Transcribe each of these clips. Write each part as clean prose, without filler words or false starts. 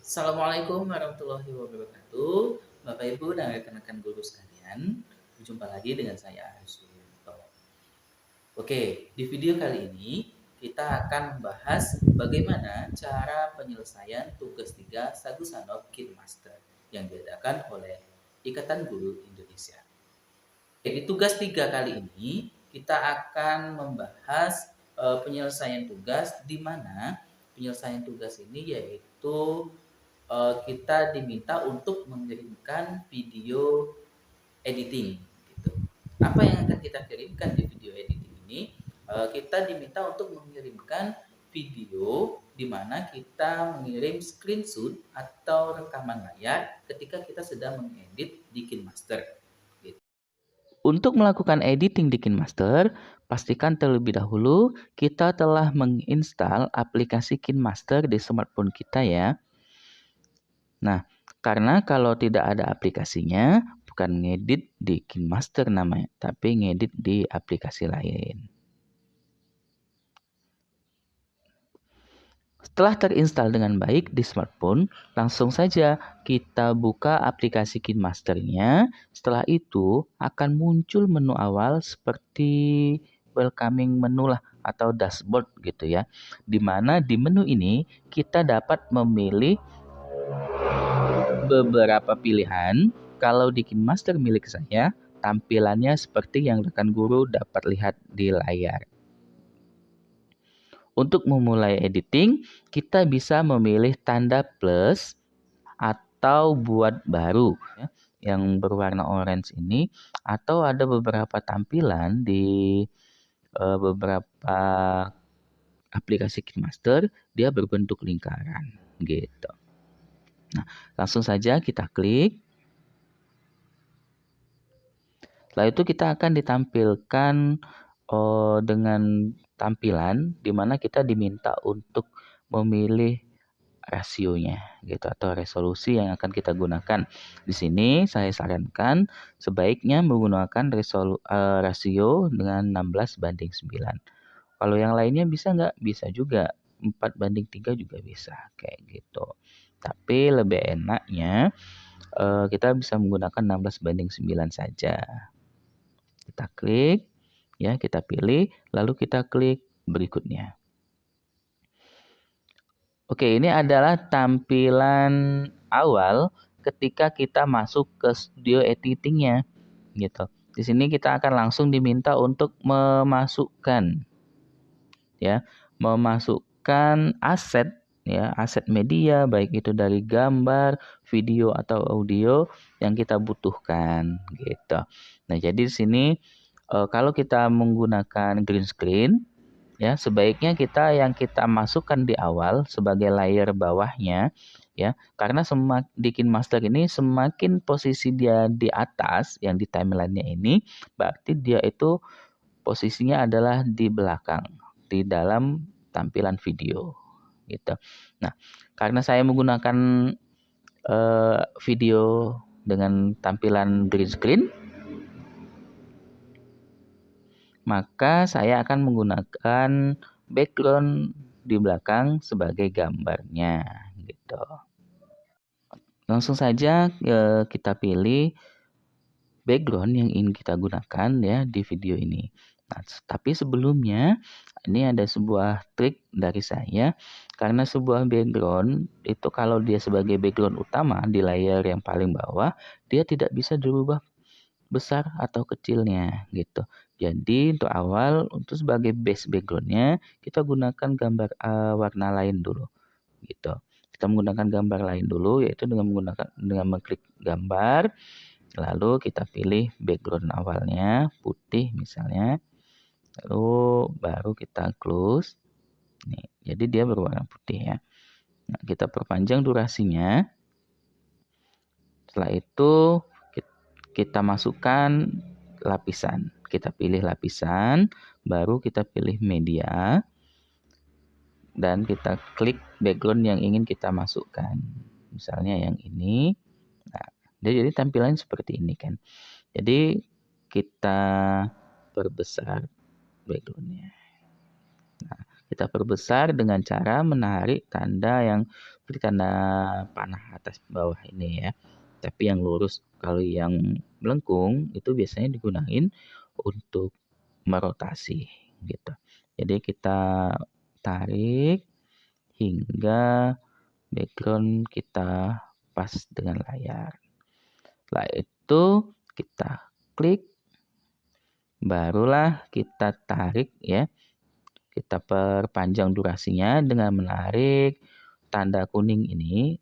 Assalamualaikum warahmatullahi wabarakatuh. Bapak Ibu dan rekan-rekan guru sekalian, berjumpa lagi dengan saya Arif Suyanto. Oke, di video kali ini kita akan membahas bagaimana cara penyelesaian tugas 3 Sagusanov Kinemaster yang diadakan oleh Ikatan Guru Indonesia. Di tugas 3 kali ini kita akan membahas penyelesaian tugas di mana penyelesaian tugas ini yaitu kita diminta untuk mengirimkan video editing gitu. Apa yang akan kita kirimkan di video editing ini? Kita diminta untuk mengirimkan video di mana kita mengirim screenshot atau rekaman layar ketika kita sedang mengedit di KineMaster. Untuk melakukan editing di KineMaster, pastikan terlebih dahulu kita telah menginstal aplikasi KineMaster di smartphone kita ya. Nah, karena kalau tidak ada aplikasinya, bukan ngedit di KineMaster namanya, tapi ngedit di aplikasi lain. Setelah terinstall dengan baik di smartphone, langsung saja kita buka aplikasi KineMaster-nya. Setelah itu akan muncul menu awal seperti welcoming menu lah atau dashboard gitu ya. Dimana di menu ini kita dapat memilih beberapa pilihan. Kalau di KineMaster milik saya, tampilannya seperti yang rekan guru dapat lihat di layar. Untuk memulai editing, kita bisa memilih tanda plus atau buat baru ya, yang berwarna orange ini, atau ada beberapa tampilan di beberapa aplikasi KineMaster dia berbentuk lingkaran gitu. Nah, langsung saja kita klik. Setelah itu kita akan ditampilkan dengan tampilan di mana kita diminta untuk memilih rasionya gitu atau resolusi yang akan kita gunakan. Di sini saya sarankan sebaiknya menggunakan rasio dengan 16:9. Kalau yang lainnya bisa nggak? Bisa juga. 4:3 juga bisa kayak gitu. Tapi lebih enaknya kita bisa menggunakan 16:9 saja. Kita klik, ya kita pilih, lalu kita klik berikutnya. Oke, ini adalah tampilan awal ketika kita masuk ke studio editingnya, gitu. Di sini kita akan langsung diminta untuk memasukkan, ya, memasukkan aset, ya, aset media baik itu dari gambar, video atau audio yang kita butuhkan, gitu. Nah, jadi di sini kalau kita menggunakan green screen, ya sebaiknya yang kita masukkan di awal sebagai layer bawahnya, ya karena di KineMaster ini semakin posisi dia di atas yang di timelinenya ini, berarti dia itu posisinya adalah di belakang di dalam tampilan video, gitu. Nah, karena saya menggunakan video dengan tampilan green screen, maka saya akan menggunakan background di belakang sebagai gambarnya gitu. Langsung saja kita pilih background yang ingin kita gunakan ya di video ini. Nah, tapi sebelumnya ini ada sebuah trik dari saya, karena sebuah background itu kalau dia sebagai background utama di layar yang paling bawah, dia tidak bisa dirubah besar atau kecilnya gitu. Jadi untuk awal, untuk sebagai base backgroundnya kita gunakan gambar warna lain dulu gitu. Kita menggunakan gambar lain dulu, yaitu dengan mengklik gambar, lalu kita pilih background awalnya putih misalnya, lalu baru kita close. Nih, jadi dia berwarna putih ya. Nah, kita perpanjang durasinya. Setelah itu kita masukkan lapisan. Kita pilih lapisan, baru kita pilih media, dan kita klik background yang ingin kita masukkan. Misalnya yang ini. Nah, jadi tampilan seperti ini kan. Jadi kita perbesar backgroundnya. Nah, kita kita perbesar dengan cara menarik tanda yang seperti tanda panah atas bawah ini ya. Tapi yang lurus. Kalau yang melengkung itu biasanya digunakan untuk merotasi gitu. Jadi kita tarik hingga background kita pas dengan layar. Setelah itu kita klik, barulah kita tarik ya. Kita perpanjang durasinya dengan menarik tanda kuning ini.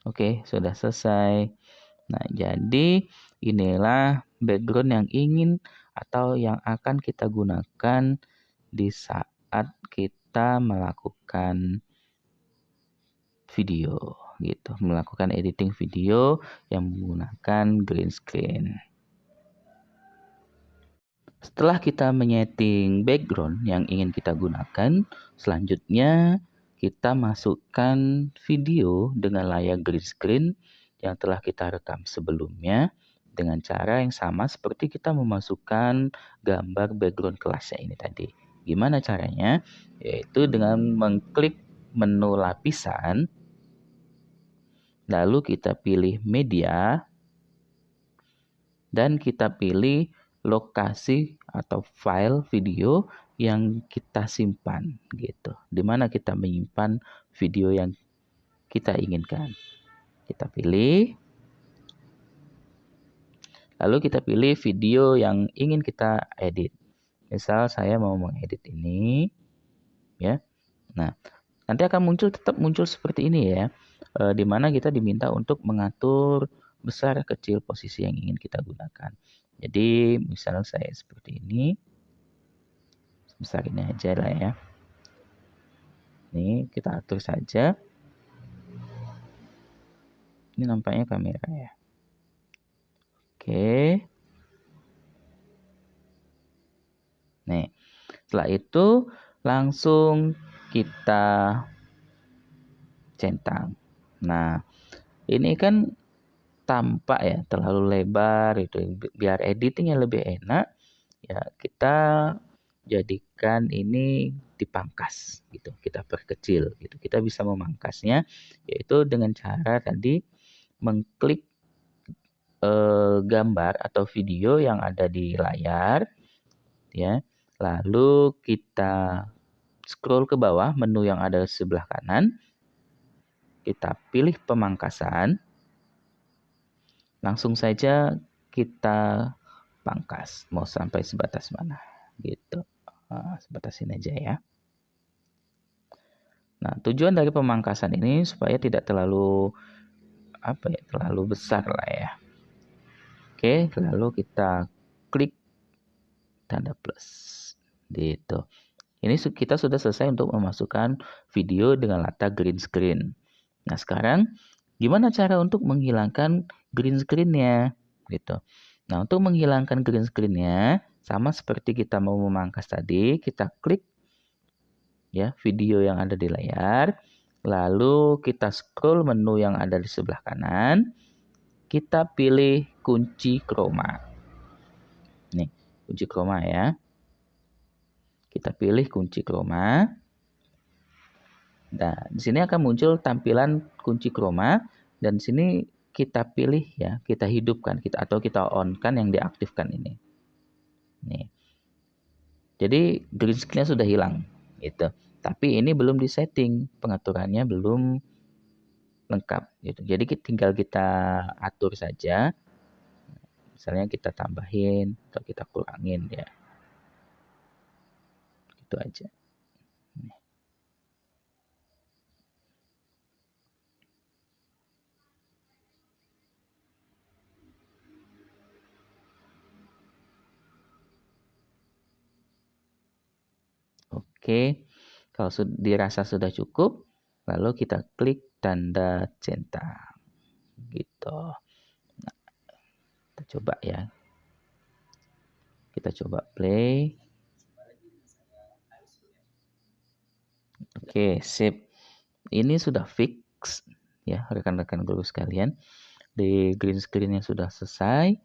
Oke, sudah selesai. Nah, jadi inilah background yang ingin atau yang akan kita gunakan di saat kita melakukan video gitu, melakukan editing video yang menggunakan green screen. Setelah kita menyeting background yang ingin kita gunakan, selanjutnya kita masukkan video dengan layar green screen yang telah kita rekam sebelumnya dengan cara yang sama seperti kita memasukkan gambar background kelasnya ini tadi. Gimana caranya? Yaitu dengan mengklik menu lapisan, lalu kita pilih media, dan kita pilih lokasi atau file video yang kita simpan gitu. Di mana kita menyimpan video yang kita inginkan. Kita pilih. Lalu kita pilih video yang ingin kita edit. Misal saya mau mengedit ini ya. Nah, nanti akan tetap muncul seperti ini ya. Di mana kita diminta untuk mengatur besar kecil posisi yang ingin kita gunakan. Jadi misalnya saya seperti ini. Sebesar ini aja lah ya. Ini kita atur saja. Ini nampaknya kamera ya. Oke. Nih, setelah itu langsung kita centang. Nah, ini kan tampak ya terlalu lebar itu. Biar editingnya lebih enak, ya kita jadikan ini dipangkas gitu. Kita perkecil gitu. Kita bisa memangkasnya yaitu dengan cara tadi mengklik gambar atau video yang ada di layar ya. Lalu kita scroll ke bawah menu yang ada di sebelah kanan. Kita pilih pemangkasan. Langsung saja kita pangkas. Mau sampai sebatas mana gitu. Sebatas ini aja ya. Nah, tujuan dari pemangkasan ini supaya tidak terlalu terlalu besar lah ya. Oke, lalu kita klik tanda plus gitu. Ini kita sudah selesai untuk memasukkan video dengan latar green screen. Nah, sekarang gimana cara untuk menghilangkan green screen-nya gitu. Nah, untuk menghilangkan green screen-nya sama seperti kita mau memangkas tadi, kita klik ya video yang ada di layar, lalu kita scroll menu yang ada di sebelah kanan, kita pilih kunci chroma. Nih, kunci chroma ya. Kita pilih kunci chroma. Nah, di sini akan muncul tampilan kunci chroma dan di sini kita pilih ya, kita hidupkan atau kita on-kan yang diaktifkan ini. Nih. Jadi green screen-nya sudah hilang gitu. Tapi ini belum disetting, pengaturannya belum lengkap gitu. Jadi tinggal kita atur saja. Misalnya kita tambahin atau kita kurangin ya. Itu aja. Oke, kalau dirasa sudah cukup, lalu kita klik tanda centang. Gitu. Nah, kita coba ya. Kita coba play. Oke, sip. Ini sudah fix ya rekan-rekan guru sekalian. Di green screen-nya sudah selesai.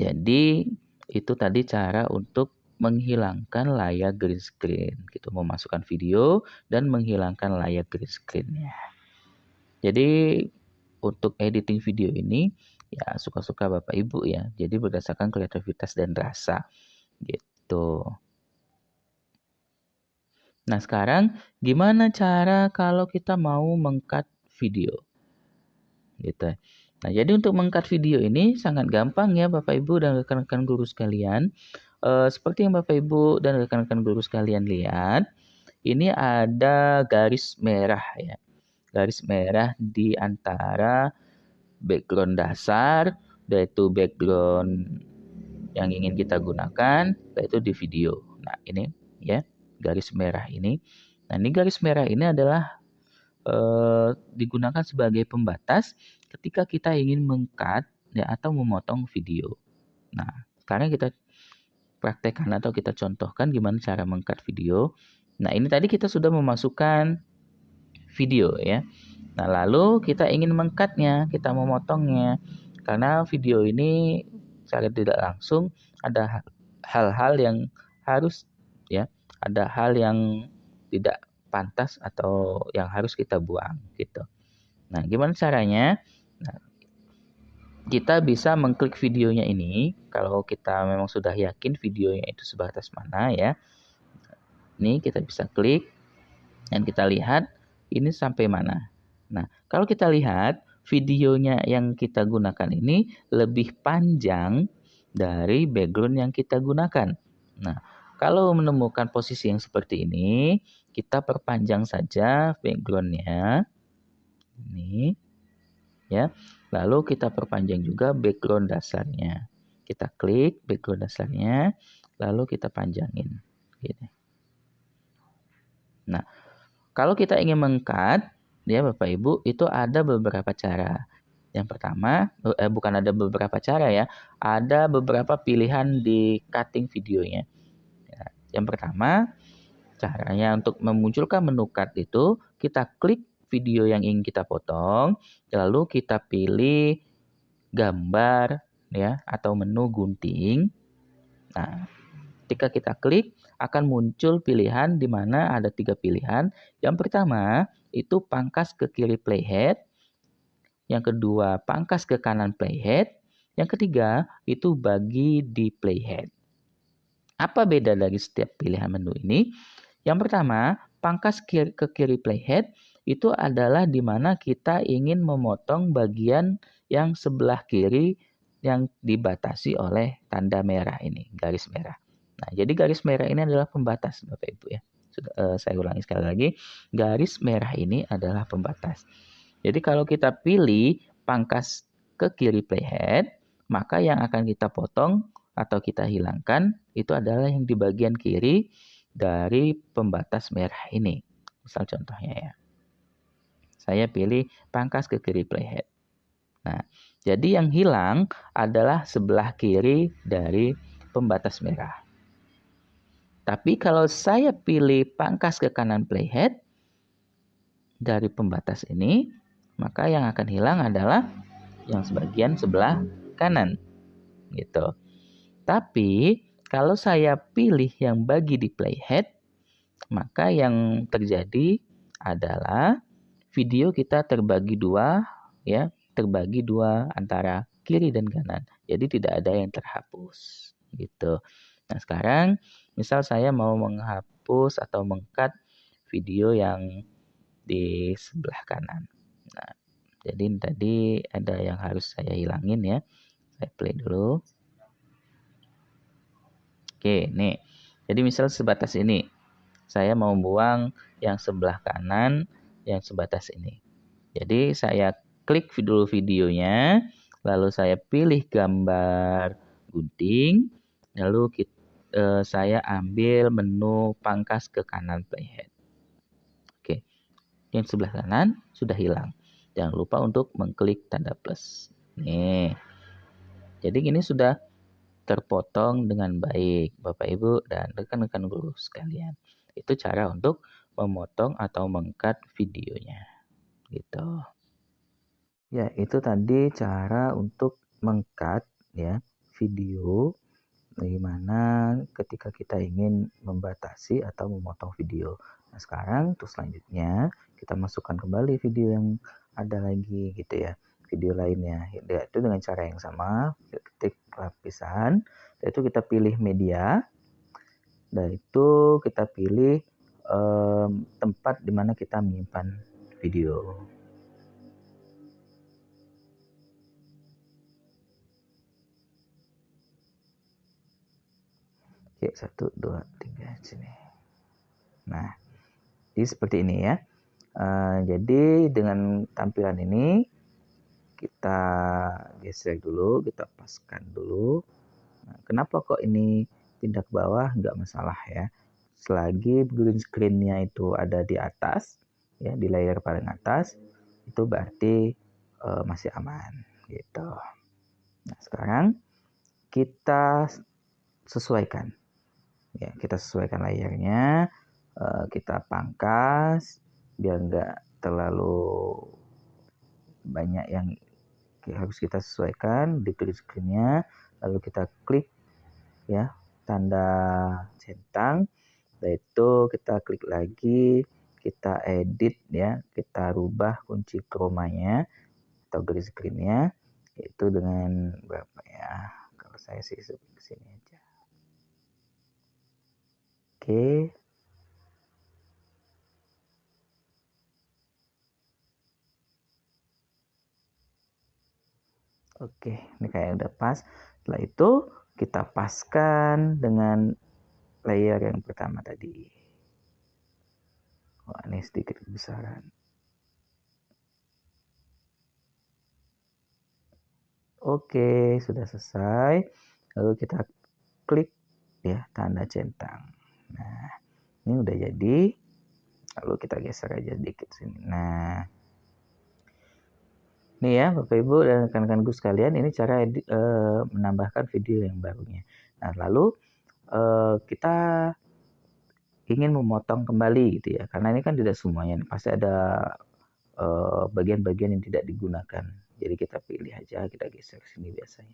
Jadi itu tadi cara untuk menghilangkan layar green screen gitu, memasukkan video dan menghilangkan layar green screen-nya. Jadi untuk editing video ini ya suka-suka Bapak Ibu ya. Jadi berdasarkan kreativitas dan rasa gitu. Nah, sekarang gimana cara kalau kita mau meng-cut video? Gitu. Nah, jadi untuk meng-cut video ini sangat gampang ya Bapak Ibu dan rekan-rekan guru sekalian. Seperti yang Bapak Ibu dan rekan-rekan guru sekalian lihat, ini ada garis merah ya. Garis merah di antara background dasar, yaitu background yang ingin kita gunakan, yaitu di video. Nah, ini ya, garis merah ini. Nah, ini garis merah ini adalah digunakan sebagai pembatas ketika kita ingin meng-cut ya, atau memotong video. Nah, sekarang kita praktekkan atau kita contohkan gimana cara meng-cut video. Nah, ini tadi kita sudah memasukkan video ya. Nah, lalu kita ingin meng-cut-nya, kita memotongnya. Karena video ini secara tidak langsung ada hal-hal yang harus ya, ada hal yang tidak pantas atau yang harus kita buang gitu. Nah, gimana caranya? Nah, kita bisa mengklik videonya ini kalau kita memang sudah yakin videonya itu sebatas mana ya. Ini kita bisa klik dan kita lihat ini sampai mana. Nah, kalau kita lihat videonya yang kita gunakan ini lebih panjang dari background yang kita gunakan. Nah, kalau menemukan posisi yang seperti ini, kita perpanjang saja backgroundnya. Ini, ya. Lalu kita perpanjang juga background dasarnya. Kita klik background dasarnya, lalu kita panjangin. Gini. Nah, kalau kita ingin meng-cut, ya Bapak Ibu, itu ada beberapa cara. Yang pertama, bukan ada beberapa cara ya, ada beberapa pilihan di cutting videonya. Ya, yang pertama, caranya untuk memunculkan menu cut itu, kita klik video yang ingin kita potong, lalu kita pilih gambar ya atau menu gunting. Nah, ketika kita klik akan muncul pilihan di mana ada 3 pilihan. Yang pertama itu pangkas ke kiri playhead, yang kedua pangkas ke kanan playhead, yang ketiga itu bagi di playhead. Apa beda dari setiap pilihan menu ini? Yang pertama, pangkas ke kiri playhead itu adalah di mana kita ingin memotong bagian yang sebelah kiri yang dibatasi oleh tanda merah ini, garis merah. Nah, jadi garis merah ini adalah pembatas Bapak Ibu ya. Saya ulangi sekali lagi, garis merah ini adalah pembatas. Jadi kalau kita pilih pangkas ke kiri playhead, maka yang akan kita potong atau kita hilangkan itu adalah yang di bagian kiri dari pembatas merah ini. Misal contohnya ya. Saya pilih pangkas ke kiri playhead. Nah, jadi yang hilang adalah sebelah kiri dari pembatas merah. Tapi kalau saya pilih pangkas ke kanan playhead dari pembatas ini, maka yang akan hilang adalah yang sebagian sebelah kanan. Gitu. Tapi kalau saya pilih yang bagi di playhead, maka yang terjadi adalah video kita terbagi dua ya, terbagi dua antara kiri dan kanan. Jadi tidak ada yang terhapus gitu. Nah, sekarang misal saya mau menghapus atau meng-cut video yang di sebelah kanan. Nah, jadi tadi ada yang harus saya hilangin ya. Saya play dulu. Oke, nih. Jadi misal sebatas ini. Saya mau buang yang sebelah kanan yang sebatas ini. Jadi saya klik dulu videonya, lalu saya pilih gambar gunting, lalu saya ambil menu pangkas ke kanan playhead. Oke, yang sebelah kanan sudah hilang. Jangan lupa untuk mengklik tanda plus. Nih, jadi ini sudah terpotong dengan baik, Bapak Ibu dan rekan-rekan guru sekalian. Itu cara untuk memotong atau meng-cut videonya. Gitu. Ya, itu tadi cara untuk meng-cut ya video, di mana ketika kita ingin membatasi atau memotong video. Nah, sekarang untuk selanjutnya kita masukkan kembali video yang ada lagi gitu ya, video lainnya. Yaitu dengan cara yang sama, ketik lapisan, yaitu kita pilih media, dan itu kita pilih tempat di mana kita menyimpan video. Oke, 1, 2, 3 sini. Nah, jadi seperti ini ya. Jadi dengan tampilan ini kita geser dulu, kita paskan dulu. Nah, kenapa kok ini pindah ke bawah? Nggak masalah ya. Selagi green screen-nya itu ada di atas, ya di layer paling atas, itu berarti masih aman gitu. Nah, sekarang kita sesuaikan. Ya, kita sesuaikan layarnya, kita pangkas biar nggak terlalu banyak yang harus kita sesuaikan di green screen-nya. Lalu kita klik ya tanda centang, yaitu kita klik lagi, kita edit ya, kita rubah kunci chroma-nya atau green screen-nya, yaitu dengan berapa ya, kalau saya sih sini aja. Oke, ini kayak udah pas. Setelah itu kita paskan dengan layer yang pertama tadi. Wah, ini sedikit kebesaran. Oke, sudah selesai. Lalu kita klik ya tanda centang. Nah, ini udah jadi. Lalu kita geser aja sedikit sini. Nah, ini ya Bapak Ibu dan rekan-rekanku sekalian, ini cara menambahkan video yang barunya. Nah, lalu kita ingin memotong kembali gitu ya, karena ini kan tidak semuanya, pasti ada bagian-bagian yang tidak digunakan. Jadi kita pilih aja, kita geser sini biasanya,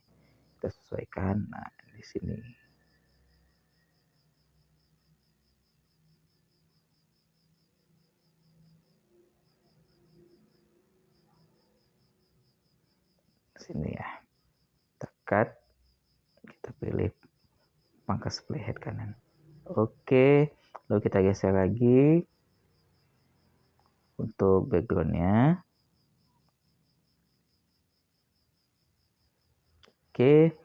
kita sesuaikan. Nah, di sini. Sini ya, tekan, kita pilih pangkas playhead kanan. Oke, lalu kita geser lagi untuk backgroundnya. Oke,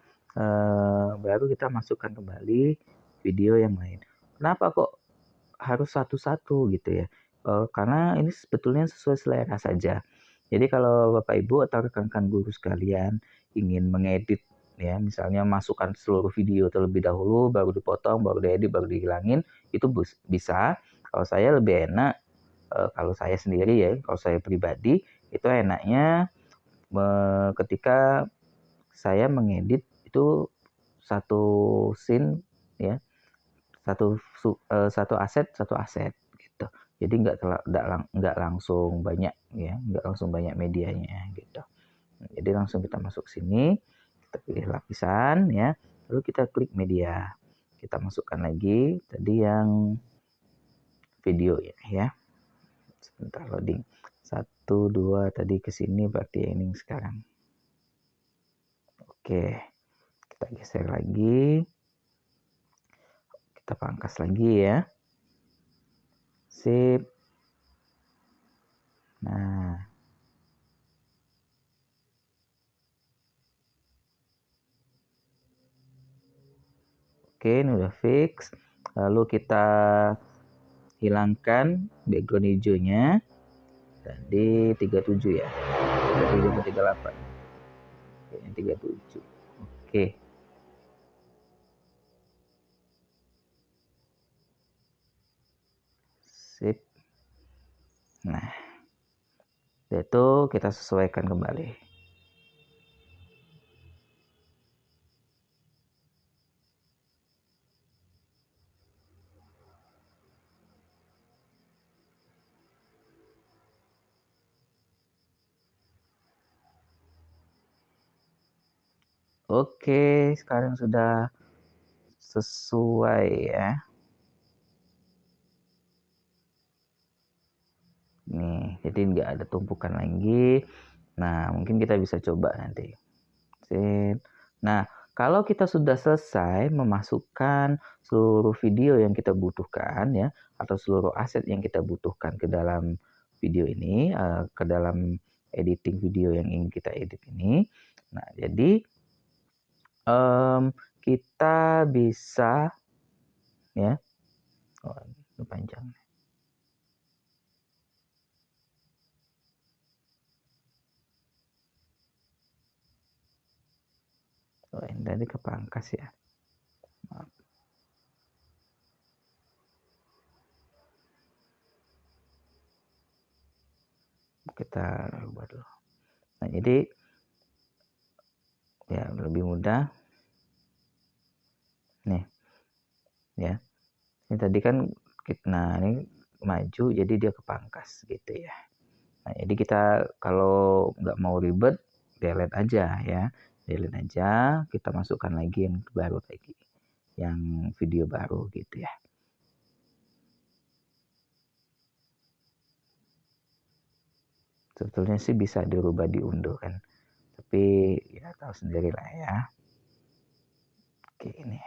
baru kita masukkan kembali video yang lain. Kenapa kok harus satu-satu gitu ya? Karena ini sebetulnya sesuai selera saja. Jadi kalau Bapak Ibu atau rekan-rekan guru sekalian ingin mengedit ya, misalnya masukkan seluruh video terlebih dahulu, baru dipotong, baru diedit, baru dihilangin, itu bisa. Kalau saya lebih enak, kalau saya sendiri ya, kalau saya pribadi, itu enaknya ketika saya mengedit itu satu scene ya, satu aset gitu. Jadi nggak langsung banyak ya, nggak langsung banyak medianya gitu. Jadi langsung kita masuk sini, kita pilih lapisan ya, lalu kita klik media, kita masukkan lagi tadi yang video ya. Sebentar loading. 1, 2 tadi ke sini berarti ini sekarang. Oke, kita geser lagi, kita pangkas lagi ya. Sip. Nah, oke, ini udah fix. Lalu kita hilangkan background hijaunya. Tadi 37 ya. 37 ke 38. Oke, yang 37. Oke. Sip. Nah, itu kita sesuaikan kembali. Oke, sekarang sudah sesuai ya. Nih, jadi nggak ada tumpukan lagi. Nah, mungkin kita bisa coba nanti. Nah, kalau kita sudah selesai memasukkan seluruh video yang kita butuhkan ya, atau seluruh aset yang kita butuhkan ke dalam video ini, ke dalam editing video yang ingin kita edit ini. Nah, jadi kita bisa ya, oh, ini panjang. Oh, ini tadi kepangkas ya. Maaf. Kita ubah dulu. Nah, jadi ya lebih mudah. Nih, ya. Ini tadi kan, nah ini maju jadi dia kepangkas gitu ya. Nah, jadi kita kalau nggak mau ribet, delete aja ya. Delete aja, kita masukkan lagi yang baru lagi. Yang video baru gitu ya. Sebetulnya sih bisa dirubah diunduh kan. Tapi ya tahu sendiri lah ya. Oke, ini.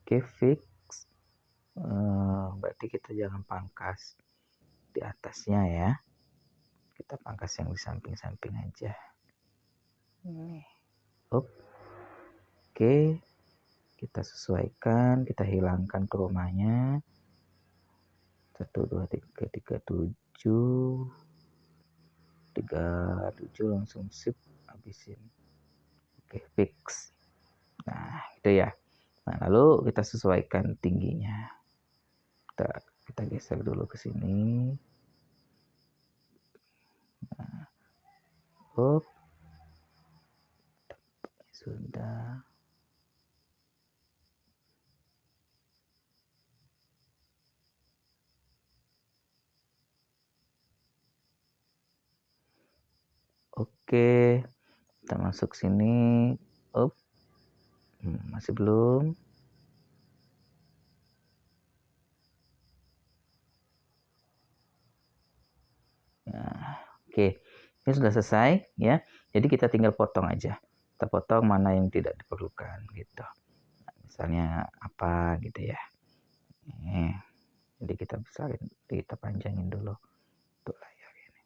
Oke, fix. Berarti kita jangan pangkas di atasnya ya. Kita pangkas yang di samping-samping aja. Ini. Oke, kita sesuaikan, kita hilangkan kromanya. 1, 2, 3, 37 langsung sip, habisin. Oke, fix. Nah, itu ya. Nah, lalu kita sesuaikan tingginya. Kita geser dulu ke sini. Nah, sudah. Oke, kita masuk sini. Masih belum. Nah, oke, ini sudah selesai ya. Jadi kita tinggal potong aja. Kita potong mana yang tidak diperlukan gitu. Nah, misalnya apa gitu ya. Jadi kita besarin, kita panjangin dulu untuk layar ini.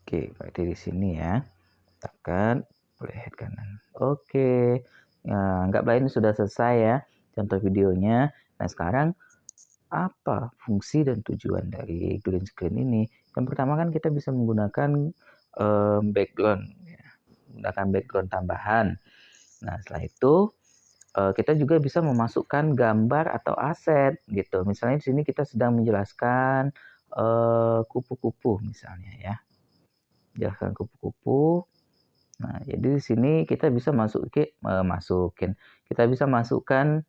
Oke, berarti di sini ya. Tekan playhead kanan. Oke. Nah, anggaplah ini sudah selesai ya contoh videonya. Nah, sekarang apa fungsi dan tujuan dari green screen ini? Yang pertama kan kita bisa menggunakan background, ya. Menggunakan background tambahan. Nah, setelah itu kita juga bisa memasukkan gambar atau aset gitu. Misalnya di sini kita sedang menjelaskan kupu-kupu misalnya ya. Jelaskan kupu-kupu. Nah, jadi di sini kita bisa masukin. Kita bisa masukkan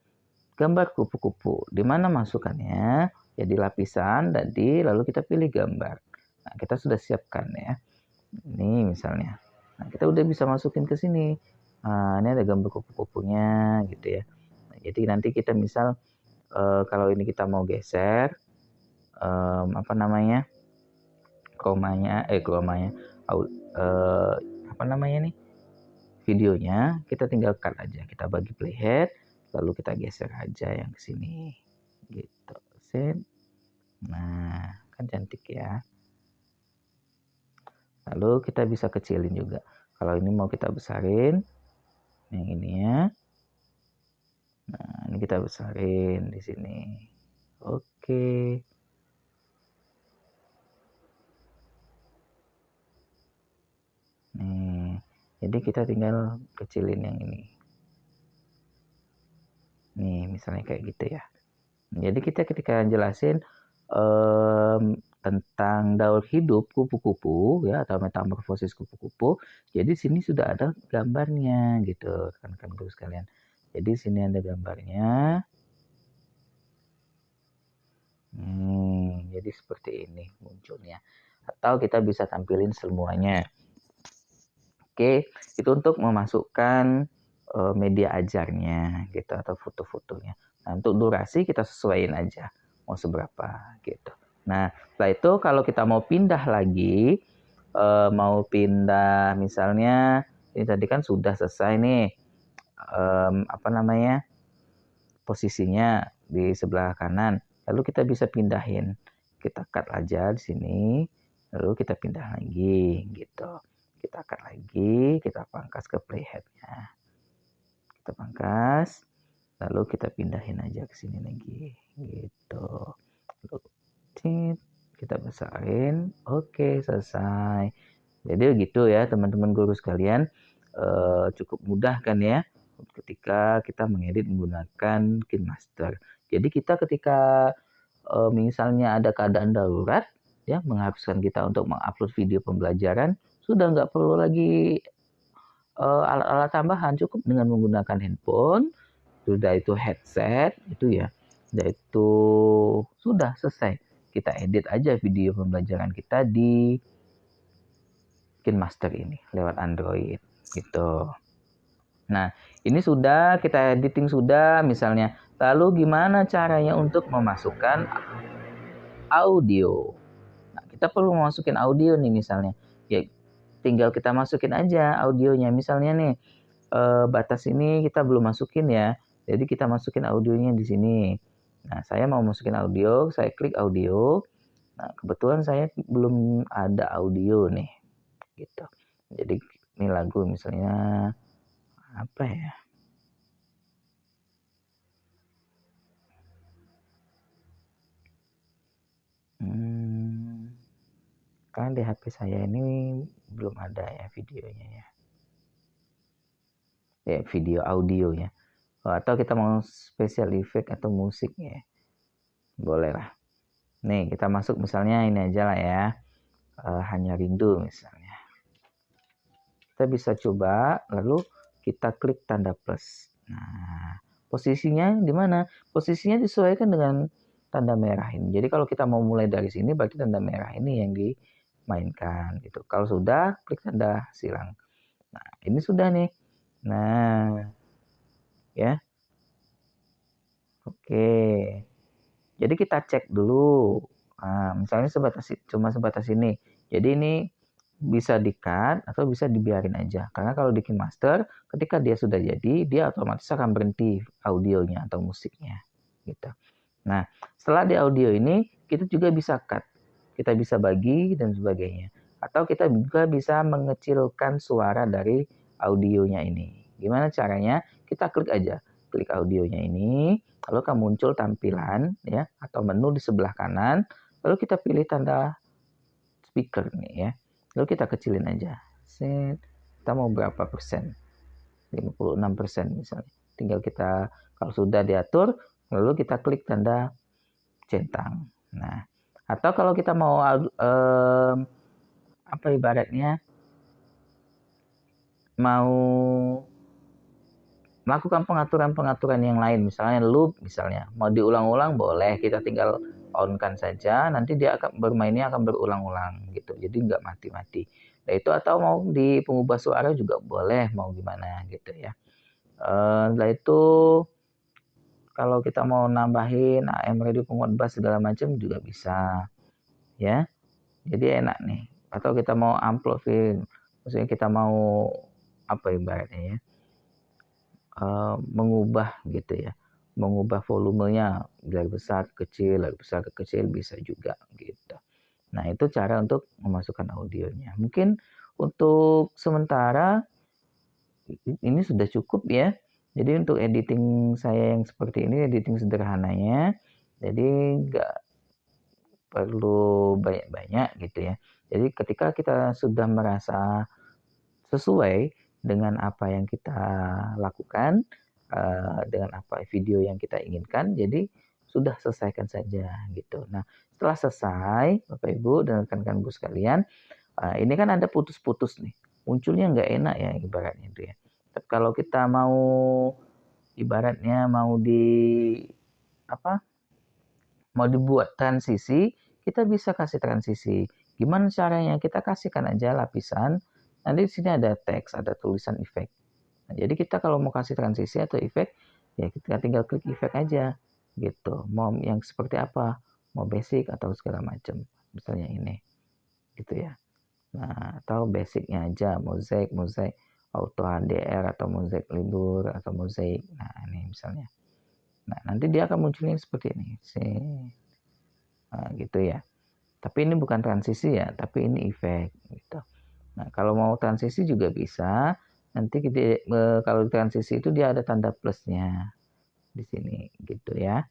gambar kupu-kupu. Di mana masukannya? Ya di lapisan tadi, lalu kita pilih gambar. Nah, kita sudah siapkan ya. Ini misalnya. Nah, kita udah bisa masukin ke sini. Nah, ini ada gambar kupu-kupunya gitu ya. Nah, jadi nanti kita misal kalau ini kita mau geser apa namanya? Kromanya apa namanya nih? Videonya kita tinggal cut aja, kita bagi playhead lalu kita geser aja yang ke sini gitu. Set. Nah, kan cantik ya. Lalu kita bisa kecilin juga. Kalau ini mau kita besarin yang ini ya. Nah, ini kita besarin di sini. Oke. Jadi kita tinggal kecilin yang ini. Nih, misalnya kayak gitu ya. Jadi kita ketika jelasin tentang daur hidup kupu-kupu ya atau metamorfosis kupu-kupu, jadi sini sudah ada gambarnya gitu, rekan-rekan guru sekalian. Jadi sini ada gambarnya. Jadi seperti ini munculnya. Atau kita bisa tampilin semuanya. Oke, itu untuk memasukkan media ajarnya gitu atau foto-fotonya. Nah, untuk durasi kita sesuaiin aja mau seberapa gitu. Nah, setelah itu kalau kita mau pindah lagi, mau pindah misalnya ini tadi kan sudah selesai nih posisinya di sebelah kanan. Lalu kita bisa pindahin. Kita cut aja di sini, lalu kita pindah lagi gitu. Kita cut lagi, kita pangkas ke playheadnya. Kita pangkas, lalu kita pindahin aja ke sini lagi gitu. Lalu kita besarin, oke selesai. Jadi begitu ya teman-teman guru sekalian, cukup mudah kan ya ketika kita mengedit menggunakan KineMaster. Jadi kita ketika misalnya ada keadaan darurat ya mengharuskan kita untuk mengupload video pembelajaran, sudah nggak perlu lagi alat-alat tambahan, cukup dengan menggunakan handphone, sudah itu headset itu ya, sudah itu sudah selesai. Kita edit aja video pembelajaran kita di KineMaster ini lewat Android gitu. Nah, ini sudah kita editing sudah misalnya. Lalu gimana caranya untuk memasukkan audio? Nah, kita perlu masukin audio nih misalnya. Ya, tinggal kita masukin aja audionya. Misalnya nih, batas ini kita belum masukin ya. Jadi kita masukin audionya di sini. Nah, saya mau masukin audio, saya klik audio. Nah, kebetulan saya belum ada audio nih. Gitu. Jadi ini lagu misalnya apa ya? Karena di HP saya ini belum ada ya videonya ya. Video audionya. Atau kita mau special effect atau musik ya. Boleh lah. Nih, kita masuk misalnya ini aja lah ya. Hanya Rindu misalnya. Kita bisa coba, lalu kita klik tanda plus. Nah, posisinya di mana? Posisinya disesuaikan dengan tanda merah ini. Jadi kalau kita mau mulai dari sini, berarti tanda merah ini yang dimainkan gitu. Kalau sudah, klik tanda silang. Nah, ini sudah nih. Nah, ya. Oke. Jadi kita cek dulu. Nah, misalnya cuma sebatas ini. Jadi ini bisa di-cut atau bisa dibiarin aja. Karena kalau di KineMaster, ketika dia sudah jadi, dia otomatis akan berhenti audionya atau musiknya. Gitu. Nah, setelah di audio ini, kita juga bisa cut. Kita bisa bagi dan sebagainya. Atau kita juga bisa mengecilkan suara dari audionya ini. Gimana caranya? Kita klik aja. Klik audionya ini, lalu akan muncul tampilan ya atau menu di sebelah kanan. Lalu kita pilih tanda speaker nih ya. Lalu kita kecilin aja. Set. Kita mau berapa persen? 56% misalnya. Tinggal kita kalau sudah diatur, lalu kita klik tanda centang. Nah, atau kalau kita mau apa ibaratnya mau melakukan pengaturan-pengaturan yang lain, misalnya loop, misalnya mau diulang-ulang boleh, kita tinggal on-kan saja, nanti dia akan bermainnya akan berulang-ulang gitu, jadi nggak mati-mati. Nah itu atau mau di pengubah suara juga boleh, mau gimana gitu ya. Setelah itu kalau kita mau nambahin AM radio penguat bass segala macam juga bisa ya, jadi enak nih. Atau kita mau amplifin, maksudnya kita mau apa ibaratnya ya, mengubah gitu ya, mengubah volumenya dari besar ke kecil, dari besar ke kecil bisa juga gitu. Nah itu cara untuk memasukkan audionya. Mungkin untuk sementara ini sudah cukup ya. Jadi untuk editing saya yang seperti ini, editing sederhananya, jadi nggak perlu banyak-banyak gitu ya. Jadi ketika kita sudah merasa sesuai, dengan apa yang kita lakukan, dengan apa video yang kita inginkan. Jadi sudah selesaikan saja gitu. Nah, setelah selesai, Bapak Ibu dan rekan-rekan Bu sekalian, ini kan ada putus-putus nih. Munculnya nggak enak ya ibaratnya itu ya. Tapi kalau kita mau ibaratnya mau dibuat transisi, kita bisa kasih transisi. Gimana caranya? Kita kasihkan aja lapisan. Nanti di sini ada teks, ada tulisan efek. Nah, jadi kita kalau mau kasih transisi atau efek, ya kita tinggal klik efek aja gitu. Mau yang seperti apa? Mau basic atau segala macam. Misalnya ini. Gitu ya. Nah, atau basicnya aja, mozaik, auto HDR atau mozaik libur atau mozaik. Nah, ini misalnya. Nah, nanti dia akan munculnya seperti ini. Nah, gitu ya. Tapi ini bukan transisi ya, tapi ini efek gitu. Nah, kalau mau transisi juga bisa. Nanti kalau transisi itu dia ada tanda plusnya di sini gitu ya.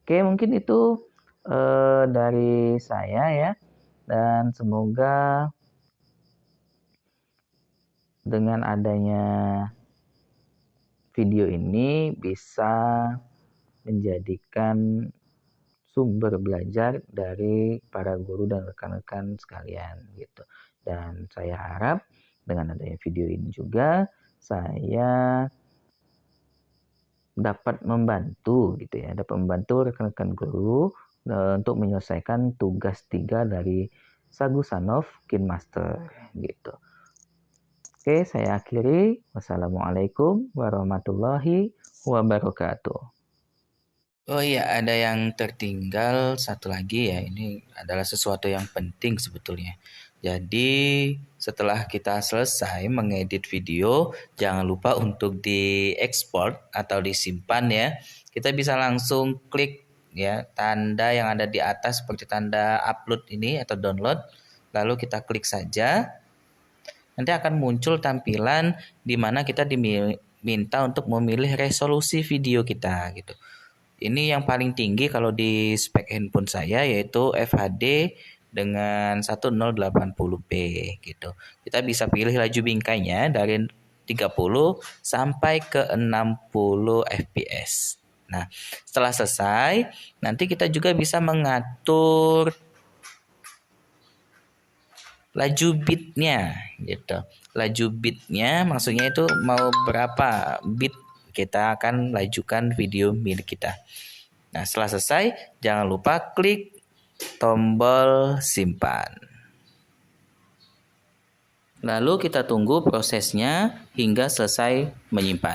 Oke, mungkin itu dari saya ya. Dan semoga dengan adanya video ini bisa menjadikan sumber belajar dari para guru dan rekan-rekan sekalian gitu. Dan saya harap dengan adanya video ini juga saya dapat membantu gitu ya, dapat membantu rekan-rekan guru untuk menyelesaikan tugas 3 dari Sagu Sanov Kinemaster gitu. Oke, saya akhiri. Wassalamualaikum warahmatullahi wabarakatuh. Oh iya, ada yang tertinggal satu lagi ya. Ini adalah sesuatu yang penting sebetulnya. Jadi setelah kita selesai mengedit video, jangan lupa untuk diekspor atau disimpan ya. Kita bisa langsung klik ya tanda yang ada di atas seperti tanda upload ini atau download. Lalu kita klik saja. Nanti akan muncul tampilan di mana kita diminta untuk memilih resolusi video kita gitu. Ini yang paling tinggi kalau di spek handphone saya yaitu FHD dengan 1080p gitu. Kita bisa pilih laju bingkainya dari 30 sampai ke 60 fps. Nah, setelah selesai, nanti kita juga bisa mengatur laju bitnya gitu. Laju bitnya maksudnya itu mau berapa bit kita akan lajukan video milik kita. Nah, setelah selesai jangan lupa klik tombol simpan. Lalu kita tunggu prosesnya hingga selesai menyimpan.